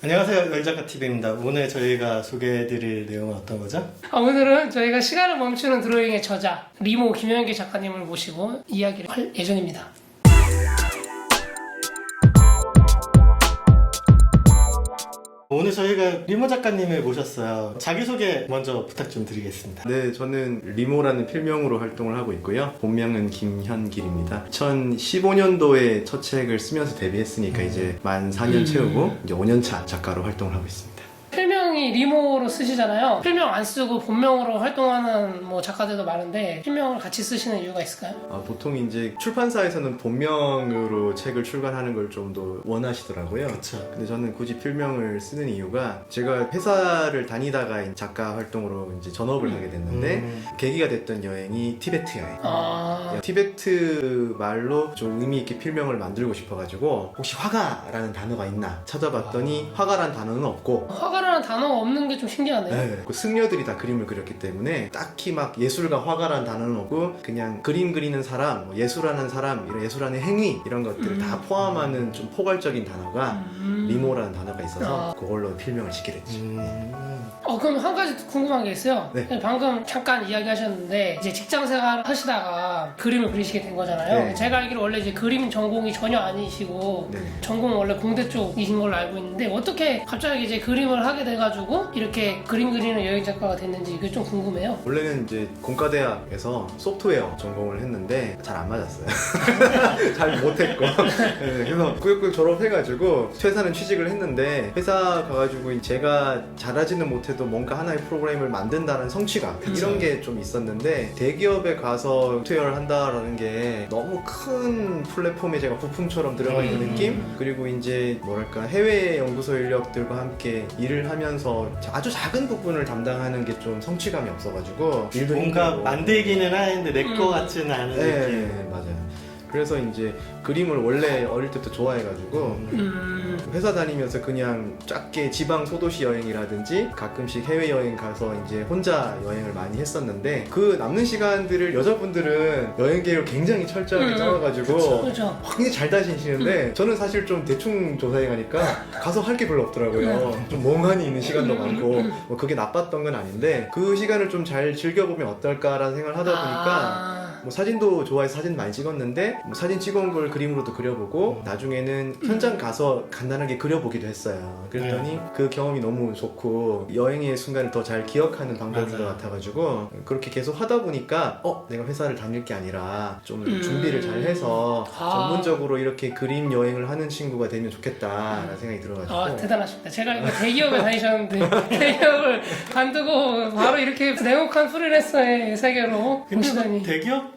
안녕하세요, 열작가TV입니다. 오늘 저희가 소개해드릴 내용은 어떤 거죠? 오늘은 저희가 시간을 멈추는 드로잉의 저자 리모 김현기 작가님을 모시고 이야기를 할 예정입니다. 오늘 저희가 리모 작가님을 모셨어요. 자기소개 먼저 부탁 좀 드리겠습니다. 네, 저는 리모라는 필명으로 활동을 하고 있고요. 본명은 김현길입니다. 2015년도에 첫 책을 쓰면서 데뷔했으니까 이제 만 4년 채우고 이제 5년차 작가로 활동을 하고 있습니다. 필명이 리모로 쓰시잖아요. 필명 안 쓰고 본명으로 활동하는 작가들도 많은데 필명을 같이 쓰시는 이유가 있을까요? 보통 이제 출판사에서는 본명으로 책을 출간하는 걸 좀 더 원하시더라고요. 그렇죠. 근데 저는 굳이 필명을 쓰는 이유가 제가 회사를 다니다가 작가 활동으로 이제 전업을 하게 됐는데 계기가 됐던 여행이 티베트 여행. 티베트 말로 좀 의미 있게 필명을 만들고 싶어가지고 혹시 화가라는 단어가 있나 찾아봤더니 화가라는 단어는 없고 화가라는 단어가 없는 게 좀 신기하네요. 네, 그 승려들이 다 그림을 그렸기 때문에 딱히 막 예술가 화가라는 단어는 없고 그냥 그림 그리는 사람, 예술하는 사람, 이런 예술하는 행위 이런 것들을 다 포함하는 좀 포괄적인 단어가 리모라는 단어가 있어서 그걸로 필명을 짓게 됐죠. 그럼 한 가지 궁금한 게 있어요. 네. 방금 잠깐 이야기하셨는데 이제 직장 생활 하시다가 그림을 그리시게 된 거잖아요. 네. 제가 알기로 원래 이제 그림 전공이 전혀 아니시고 네. 전공은 원래 공대 쪽이신 걸로 알고 있는데 어떻게 갑자기 이제 그림을 하게 돼가지고 이렇게 그림 그리는 여행 작가가 됐는지 그게 좀 궁금해요. 원래는 이제 공과대학에서 소프트웨어 전공을 했는데 잘 안 맞았어요. 잘 못했고 네, 그래서 꾸역꾸역 졸업해가지고 퇴사는 취직을 했는데 회사 가가지고 제가 잘하지는 못해도 뭔가 하나의 프로그램을 만든다는 성취감 이런 게 좀 있었는데 대기업에 가서 소프트웨어를 한다라는 게 너무 큰 플랫폼에 제가 부품처럼 들어가 있는 느낌? 그리고 이제 뭐랄까 해외 연구소 인력들과 함께 일을 하면서 아주 작은 부분을 담당하는 게 좀 성취감이 없어가지고 일도 뭔가 힘들고. 만들기는 하는데 내 거 같지는 않은 네, 느낌. 맞아요. 그래서 이제 그림을 원래 어릴 때부터 좋아해가지고 회사 다니면서 그냥 작게 지방 소도시 여행이라든지 가끔씩 해외여행 가서 이제 혼자 여행을 많이 했었는데 그 남는 시간들을 여자분들은 여행 계획을 굉장히 철저하게 짜와가지고 그렇죠. 굉장히 잘 다니시는데 저는 사실 좀 대충 조사해 가니까 가서 할 게 별로 없더라고요. 좀 멍하니 있는 시간도 많고 뭐 그게 나빴던 건 아닌데 그 시간을 좀 잘 즐겨보면 어떨까라는 생각을 하다 보니까 뭐 사진도 좋아해서 사진 많이 찍었는데 뭐 사진 찍어온 걸 그림으로도 그려보고 나중에는 현장 가서 간단하게 그려보기도 했어요. 그랬더니 그 경험이 너무 좋고 여행의 순간을 더 잘 기억하는 방법인 것 같아가지고 그렇게 계속 하다 보니까 내가 회사를 다닐 게 아니라 좀 준비를 잘 해서 전문적으로 이렇게 그림 여행을 하는 친구가 되면 좋겠다라는 생각이 들어가지고 대단하십니다. 제가 이거 대기업에 다니셨는데 대기업을 관두고 바로 이렇게 냉혹한 프리랜서의 세계로 근데 오시다니. 대기업도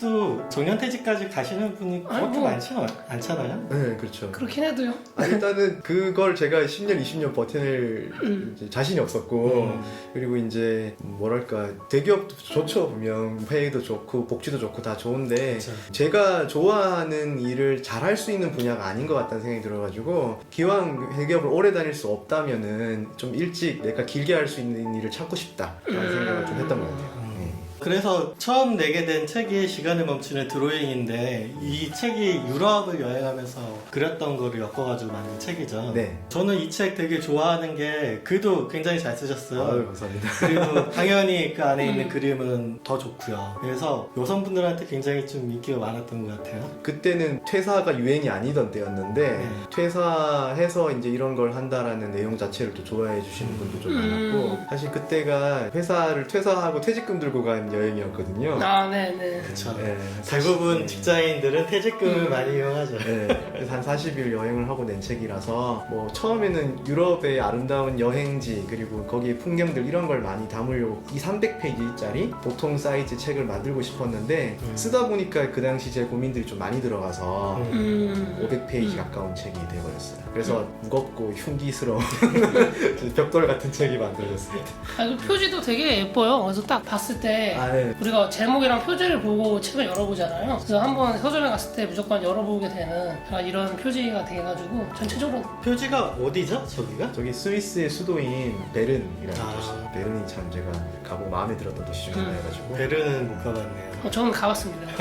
정년퇴직까지 가시는 분이 그렇게 많지는 않잖아요? 네, 그렇죠. 그렇긴 해도요. 일단은 그걸 제가 10년, 20년 버텨낼 이제 자신이 없었고 그리고 이제 뭐랄까 대기업도 좋죠. 분명 페이도 좋고 복지도 좋고 다 좋은데 그쵸. 제가 좋아하는 일을 잘할 수 있는 분야가 아닌 것 같다는 생각이 들어가지고 기왕 대기업을 오래 다닐 수 없다면은 좀 일찍 내가 길게 할 수 있는 일을 찾고 싶다라는 생각을 좀 했던 것 같아요. 그래서 처음 내게 된 책이 시간을 멈추는 드로잉인데 이 책이 유럽을 여행하면서 그렸던 거를 엮어가지고 만든 책이죠. 네. 저는 이 책 되게 좋아하는 게 글도 굉장히 잘 쓰셨어요. 아유, 감사합니다. 그리고 당연히 그 안에 있는 그림은 더 좋고요. 그래서 여성분들한테 굉장히 좀 인기가 많았던 것 같아요. 그때는 퇴사가 유행이 아니던 때였는데 퇴사해서 이제 이런 걸 한다라는 내용 자체를 또 좋아해 주시는 분도 좀 많았고 사실 그때가 회사를 퇴사하고 퇴직금 들고 간 여행이었거든요. 네네. 그렇죠. 네, 대부분 직장인들은 퇴직금을 많이 이용하죠. 네, 그래서 한 40일 여행을 하고 낸 책이라서 뭐 처음에는 유럽의 아름다운 여행지 그리고 거기의 풍경들 이런 걸 많이 담으려고 300페이지짜리 보통 사이즈 책을 만들고 싶었는데 쓰다 보니까 그 당시 제 고민들이 좀 많이 들어가서 500페이지 가까운 책이 돼버렸어요. 그래서 무겁고 흉기스러운 벽돌 같은 책이 만들어졌습니다. 그 표지도 되게 예뻐요. 그래서 딱 봤을 때 아, 네. 우리가 제목이랑 표지를 보고 책을 열어보잖아요. 그래서 한번 서점에 갔을 때 무조건 열어보게 되는 약간 이런 표지가 돼가지고 전체적으로 표지가 어디죠? 저기가? 저기 스위스의 수도인 베른이라는 아. 도시. 베른이 참 제가 가보고 마음에 들었던 도시 중에 하나여가지고. 베르는 못 가봤네요. 저는 가봤습니다.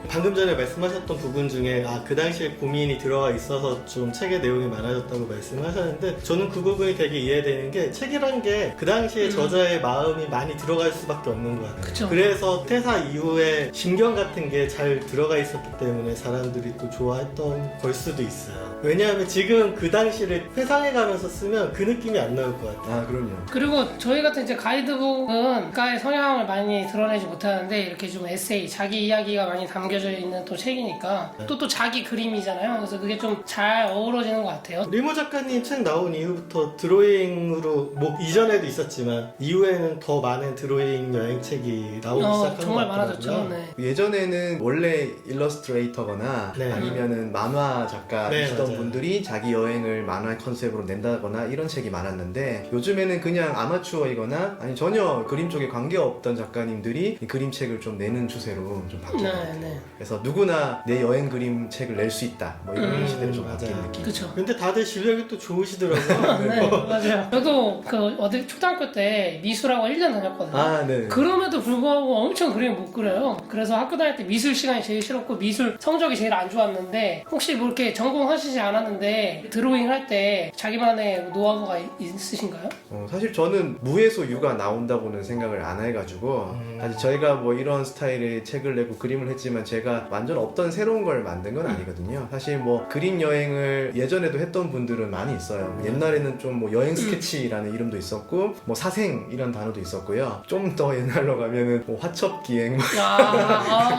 방금 전에 말씀하셨던 부분 중에 그 당시에 고민이 들어가 있어서 좀 책의 내용이 많아졌다고 말씀하셨는데 저는 그 부분이 되게 이해되는 게 책이란 게 그 당시에 저자의 마음이 많이 들어갈 수밖에 없는 것 같아요. 그쵸. 그래서 퇴사 이후에 심경 같은 게 잘 들어가 있었기 때문에 사람들이 또 좋아했던 걸 수도 있어요. 왜냐하면 지금 그 당시를 회상해가면서 쓰면 그 느낌이 안 나올 것 같아요. 아, 그럼요. 그리고 저희 같은 이제 가이드북은 작가의 성향을 많이 드러내지 못하는데 이렇게 좀 에세이, 자기 이야기가 많이 담겨져 있는 또 책이니까 또 자기 그림이잖아요. 그래서 그게 좀 잘 어우러지는 것 같아요. 리모 작가님 책 나온 이후부터 드로잉으로 뭐 이전에도 있었지만 이후에는 더 많은 드로잉 여행책이 나오기 시작한 정말 것 많아졌죠. 같더라고요. 네. 예전에는 원래 일러스트레이터거나 네. 아니면은 만화 작가이시던 네, 맞아요. 분들이 자기 여행을 만화 컨셉으로 낸다거나 이런 책이 많았는데 요즘에는 그냥 아마추어이거나 아니 전혀 그림 쪽에 관계없던 작가님들이 이 그림책을 좀 내는 추세로 좀 바뀐 것 같아요. 네. 그래서 누구나 내 여행 그림 책을 낼 수 있다. 뭐 이런 시대로 좀 바뀐 맞아요. 느낌. 그쵸. 근데 다들 실력이 또 좋으시더라고요. 네, 맞아요. 저도 어디 초등학교 때 미술하고 1년 다녔거든요. 아, 네. 그럼에도 불구하고 엄청 그림을 못 그려요. 그래서 학교 다닐 때 미술 시간이 제일 싫었고 미술 성적이 제일 안 좋았는데 혹시 뭐 이렇게 전공하시지 않았는데 드로잉 할 때 자기만의 노하우가 있으신가요? 사실 저는 무에서 유가 나온다고는 생각을 안 해가지고 사실 저희가 뭐 이런 스타일의 책을 내고 그림을 했지만 제가 완전 없던 새로운 걸 만든 건 아니거든요. 사실 뭐 그림 여행을 예전에도 했던 분들은 많이 있어요. 옛날에는 좀 뭐 여행 스케치라는 이름도 있었고 뭐 사생 이런 단어도 있었고요. 좀 더 옛날로 가면은 뭐 화첩 기행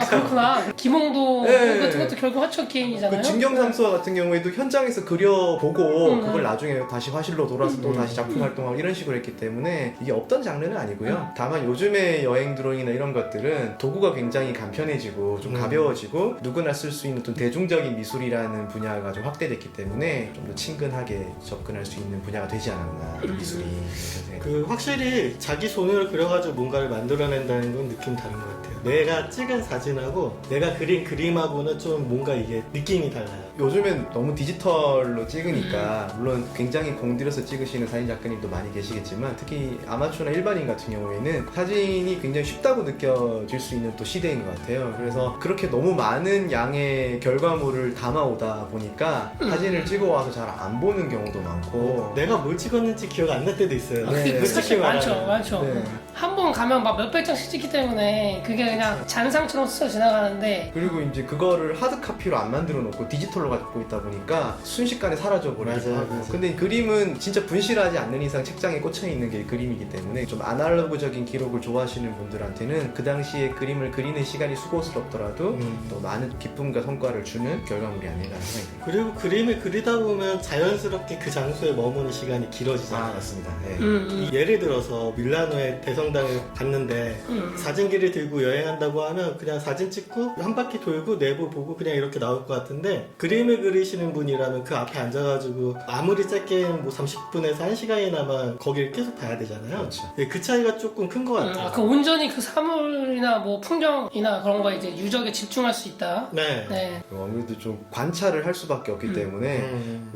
그렇구나. 김홍도 네. 같은 것도 결국 화촉 기행이잖아요. 그 진경삼수화 같은 경우에도 현장에서 그려보고 음. 그걸 나중에 다시 화실로 돌아서 또 다시 작품 활동하고 이런 식으로 했기 때문에 이게 없던 장르는 아니고요. 다만 요즘의 여행 드로잉이나 이런 것들은 도구가 굉장히 간편해지고 좀 가벼워지고 누구나 쓸 수 있는 좀 대중적인 미술이라는 분야가 좀 확대됐기 때문에 좀 더 친근하게 접근할 수 있는 분야가 되지 않았나 미술이 이렇게 생각합니다. 그 확실히 자기 손으로 그려가지고 뭔가를 만들어낸다는 건 느낌 다른 것 같아요. 내가 찍은 사진하고 내가 그린 그림하고는 좀 뭔가 이게 느낌이 달라요. 요즘엔 너무 디지털로 찍으니까 물론 굉장히 공들여서 찍으시는 사진 작가님도 많이 계시겠지만 특히 아마추어나 일반인 같은 경우에는 사진이 굉장히 쉽다고 느껴질 수 있는 또 시대인 것 같아요. 그래서 그렇게 너무 많은 양의 결과물을 담아오다 보니까 사진을 찍어와서 잘 안 보는 경우도 많고 내가 뭘 찍었는지 기억 안 날 때도 있어요. 네. 솔직히 많죠, 말하면. 많죠. 네. 한 번 가면 막 몇백 장씩 찍기 때문에 그게 그냥 잔상처럼 스쳐 지나가는데 그리고 이제 그거를 하드 카피로 안 만들어 놓고 디지털로 갖고 있다 보니까 순식간에 사라져 버리기도 맞아요, 하고. 맞아요. 근데 그림은 진짜 분실하지 않는 이상 책장에 꽂혀 있는 게 그림이기 때문에 좀 아날로그적인 기록을 좋아하시는 분들한테는 그 당시에 그림을 그리는 시간이 수고스럽더라도 또 많은 기쁨과 성과를 주는 결과물이 아닌가 생각이 듭니다. 그리고 그림을 그리다 보면 자연스럽게 그 장소에 머무는 시간이 길어지잖아요. 맞습니다. 네. 예를 들어서 밀라노의 대성당을 갔는데 사진기를 들고 여행한다고 하면 그냥 사진 찍고 한 바퀴 돌고 내부 보고 그냥 이렇게 나올 것 같은데 그림을 그리시는 분이라면 그 앞에 앉아가지고 아무리 짧게 뭐 30분에서 1시간이나마 거기를 계속 봐야 되잖아요. 그렇죠. 네, 그 차이가 조금 큰 것 같아요. 그 온전히 그 사물이나 뭐 풍경이나 그런 거에 이제 유적에 집중할 수 있다. 네. 네. 아무래도 좀 관찰을 할 수밖에 없기 때문에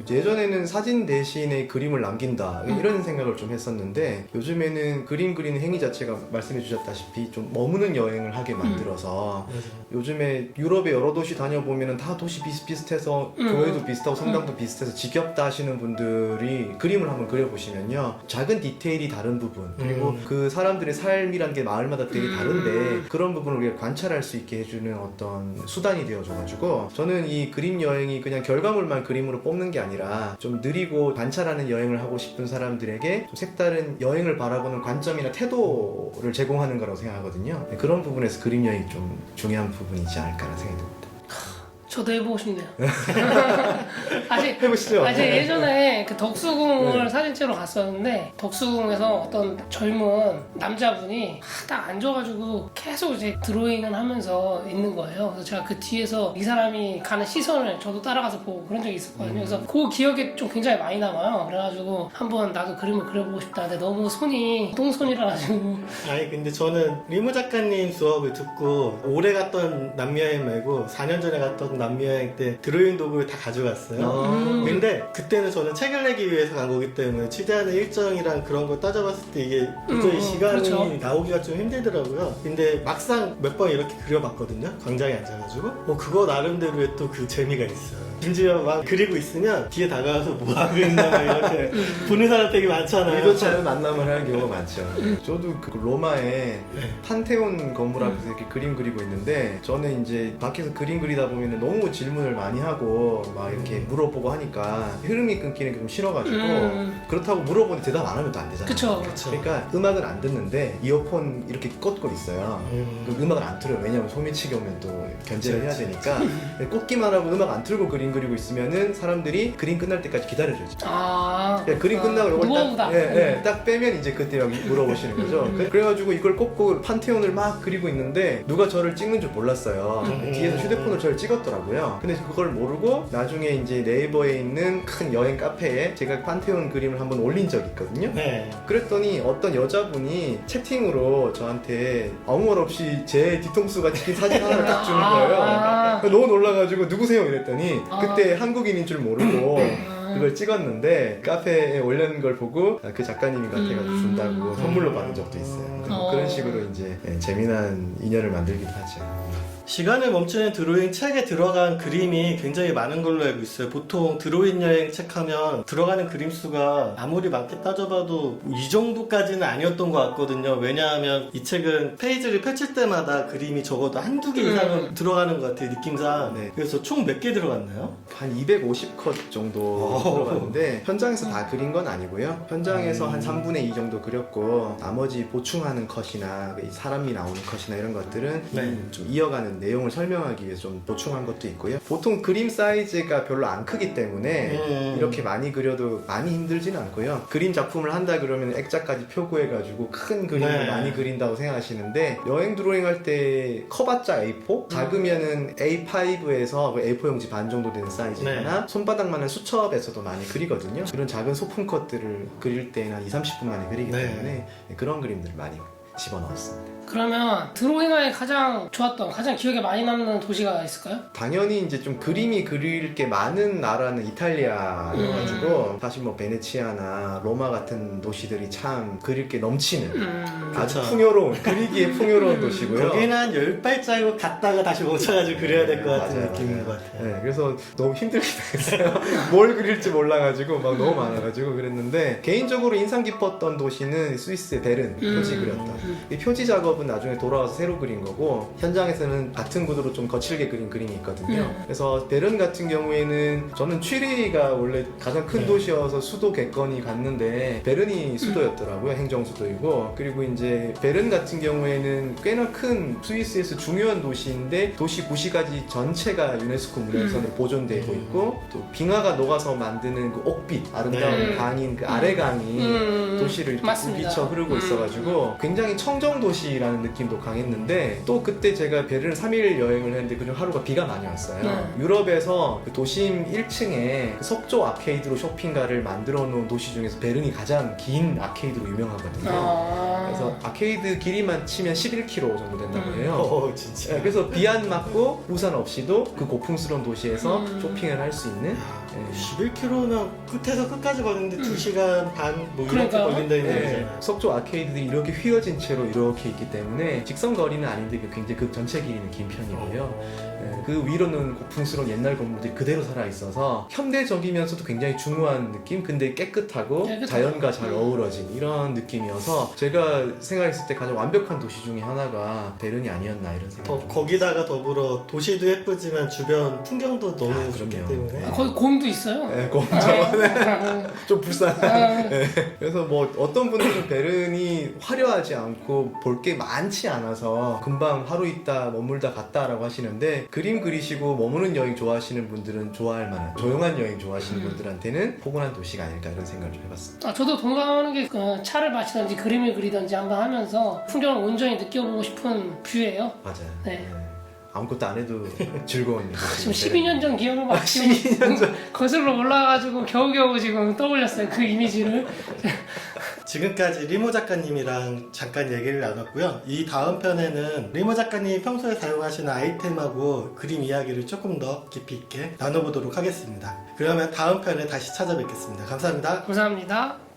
예전에는 사진 대신에 그림을 남긴다 이런 생각을 좀 했었는데 요즘에는 그림 그리는 행위 자체가 말씀해 주셨다시피 좀 머무는 여행을 하게 만들어서 요즘에 유럽의 여러 도시 다녀보면 다 도시 비슷비슷해서 교회도 비슷하고 성당도 비슷해서 지겹다 하시는 분들이 그림을 한번 그려보시면요 작은 디테일이 다른 부분 그리고 그 사람들의 삶이라는 게 마을마다 되게 다른데 그런 부분을 우리가 관찰할 수 있게 해주는 어떤 수단이 되어줘가지고 저는 이 그림 여행이 그냥 결과물만 그림으로 뽑는 게 아니라 좀 느리고 관찰하는 여행을 하고 싶은 사람들에게 좀 색다른 여행을 바라보는 관점이나 태도를 제공하는 거라고 생각하거든요. 그런 부분에서 그림 여행이 좀 중요한 부분이지 않을까라는 생각이 듭니다. 저도 해보고 싶네요. 아직 해보시죠. 예전에 그 덕수궁을 네. 사진 찍으러 갔었는데 덕수궁에서 어떤 젊은 남자분이 딱 앉아가지고 계속 이제 드로잉을 하면서 있는 거예요. 그래서 제가 그 뒤에서 이 사람이 가는 시선을 저도 따라가서 보고 그런 적이 있었거든요. 그래서 그 기억에 좀 굉장히 많이 남아요. 그래가지고 한번 나도 그림을 그려보고 싶다. 근데 너무 손이 똥손이라 가지고 아니 근데 저는 리무 작가님 수업을 듣고 올해 갔던 남여행 말고 4년 전에 갔던 남여행 때 드로잉 도구를 다 가져갔어요. 근데 그때는 저는 책을 내기 위해서 간 거기 때문에 취재하는 일정이랑 그런 거 따져봤을 때 이게 도저히 시간이 그렇죠. 나오기가 좀 힘들더라고요. 근데 막상 몇 번 이렇게 그려봤거든요. 광장에 앉아가지고 그거 나름대로의 또 그 재미가 있어요. 심지어 막 그리고 있으면 뒤에 다가와서 뭐 하고 있나 막 이렇게 보는 사람 되게 많잖아요. 의도치 않은 만남을 하는 경우가 많죠. 저도 그 로마에 네. 판테온 건물 앞에서 이렇게 그림 그리고 있는데 저는 이제 밖에서 그림 그리다 보면 너무 질문을 많이 하고 막 이렇게 물어보고 하니까 흐름이 끊기는 게 좀 싫어가지고 그렇다고 물어보는데 대답 안 하면 또 안 되잖아요. 그쵸. 그러니까 음악은 안 듣는데 이어폰 이렇게 꽂고 있어요. 그 음악을 안 틀어요. 왜냐면 소미치게 오면 또 견제를 해야 되니까 꽂기만 하고 음악 안 틀고 그림 그리고 있으면은 사람들이 그림 끝날 때까지 기다려줘야지. 그림 끝나고 이걸 무거우다. 딱 빼면 이제 그때 막 물어보시는 거죠. 그래가지고 이걸 꽂고 판테온을 막 그리고 있는데 누가 저를 찍는 줄 몰랐어요. 뒤에서 휴대폰으로 저를 찍었더라고요. 근데 그걸 모르고 나중에 이제 네이버에 있는 큰 여행 카페에 제가 판테온 그림을 한번 올린 적이 있거든요. 네. 그랬더니 어떤 여자분이 채팅으로 저한테 아무 말 없이 제 뒤통수가 찍힌 사진 하나를 딱 주는 거예요. 너무 놀라가지고 누구세요? 이랬더니 그때 한국인인 줄 모르고 그걸 찍었는데 카페에 올려놓은 걸 보고 그 작가님이 같아가지고 준다고 선물로 받은 적도 있어요. 그런 식으로 이제 재미난 인연을 만들기도 하죠. 시간을 멈추는 드로잉 책에 들어간 그림이 굉장히 많은 걸로 알고 있어요. 보통 드로잉 여행 책 하면 들어가는 그림 수가 아무리 많게 따져봐도 이 정도까지는 아니었던 것 같거든요. 왜냐하면 이 책은 페이지를 펼칠 때마다 그림이 적어도 한두 개 이상은 들어가는 것 같아요, 느낌상. 네. 그래서 총 몇 개 들어갔나요? 한 250컷 정도 들어갔는데 현장에서 다 그린 건 아니고요. 현장에서 한 3분의 2 정도 그렸고 나머지 보충하는 컷이나 사람이 나오는 컷이나 이런 것들은 네. 좀 이어가는 내용을 설명하기 위해서 좀 보충한 것도 있고요. 보통 그림 사이즈가 별로 안 크기 때문에 이렇게 많이 그려도 많이 힘들진 않고요. 그림 작품을 한다 그러면 액자까지 표구해가지고 큰 그림을 네. 많이 그린다고 생각하시는데 여행 드로잉 할 때 커봤자 A4? 작으면은 A5에서 A4 용지 반 정도 되는 사이즈거나 손바닥만한 수첩에서도 많이 그리거든요. 그런 작은 소품 컷들을 그릴 때는 한 20-30분 만에 그리기 네. 때문에 그런 그림들을 많이 집어넣었습니다. 그러면 드로잉하에 가장 좋았던, 가장 기억에 많이 남는 도시가 있을까요? 당연히 이제 좀 그림이 그릴 게 많은 나라는 이탈리아여가지고 사실 뭐 베네치아나 로마 같은 도시들이 참 그릴 게 넘치는 아주 그쵸. 풍요로운 그리기에 풍요로운 도시고요. 거기는 한 10발자국 갔다가 다시 멈춰가지고 그려야 될 것 같은 맞아요, 느낌인 맞아요. 것 같아요. 네, 그래서 너무 힘들게 됐어요. 뭘 그릴지 몰라가지고 막 너무 많아가지고 그랬는데 개인적으로 인상 깊었던 도시는 스위스의 베른 표지 그렸던 이 표지 작업은 나중에 돌아와서 새로 그린 거고 현장에서는 같은 구도로 좀 거칠게 그린 그림이 있거든요. 그래서 베른 같은 경우에는 저는 취리히가 원래 가장 큰 도시여서 수도 객건이 갔는데 베른이 수도였더라고요. 행정 수도이고 그리고 이제 베른 같은 경우에는 꽤나 큰 스위스에서 중요한 도시인데 도시 구시가지 전체가 유네스코 문화유산으로 보존되고 있고 또 빙하가 녹아서 만드는 그 옥빛 아름다운 강인 그 아래강이 도시를 이렇게 맞습니다. 비쳐 흐르고 있어가지고 굉장히 청정도시라는 느낌도 강했는데 또 그때 제가 베른 3일 여행을 했는데 그중 하루가 비가 많이 왔어요. 유럽에서 그 도심 1층에 그 석조 아케이드로 쇼핑가를 만들어 놓은 도시 중에서 베른이 가장 긴 아케이드로 유명하거든요. 그래서 아케이드 길이만 치면 11km 정도 된다고 해요. 진짜. 네, 그래서 비 안 맞고 우산 없이도 그 고풍스러운 도시에서 쇼핑을 할 수 있는 11km면 끝에서 끝까지 걷는데 2시간 반 뭐 이렇게 그러니까요. 걸린다는 네, 얘기잖아요. 석조 아케이드들이 이렇게 휘어진 채로 이렇게 있기 때문에 직선 거리는 아닌데 굉장히 그 전체 길이는 긴 편이고요. 그 위로는 고풍스러운 옛날 건물들이 그대로 살아있어서 현대적이면서도 굉장히 중후한 느낌? 근데 깨끗하고 자연과 잘 어우러진 이런 느낌이어서 제가 생각했을 때 가장 완벽한 도시 중에 하나가 베른이 아니었나 이런 생각이 거기다가 더불어 도시도 예쁘지만 주변 풍경도 너무 좋기 그럼요. 때문에 거기 곰도 있어요. 네, 좀 불쌍한. 네. 그래서 뭐 어떤 분들은 베른이 화려하지 않고 볼 게 많지 않아서 금방 하루 있다 머물다 갔다라고 하시는데 그림 그리시고 머무는 여행 좋아하시는 분들은 좋아할 만한 조용한 여행 좋아하시는 분들한테는 포근한 도시가 아닐까 이런 생각을 좀 해봤습니다. 저도 동감하는 게 차를 마시든지 그림을 그리든지 한번 하면서 풍경을 온전히 느껴보고 싶은 뷰예요. 맞아요. 네. 아무것도 안 해도 즐거운 일. 지금 12년 전 기억을 막 지금 12년 전. 거슬러 올라가가지고 겨우겨우 지금 떠올렸어요. 그 이미지를. 지금까지 리모 작가님이랑 잠깐 얘기를 나눴고요. 이 다음 편에는 리모 작가님이 평소에 사용하시는 아이템하고 그림 이야기를 조금 더 깊이 있게 나눠보도록 하겠습니다. 그러면 다음 편에 다시 찾아뵙겠습니다. 감사합니다. 감사합니다.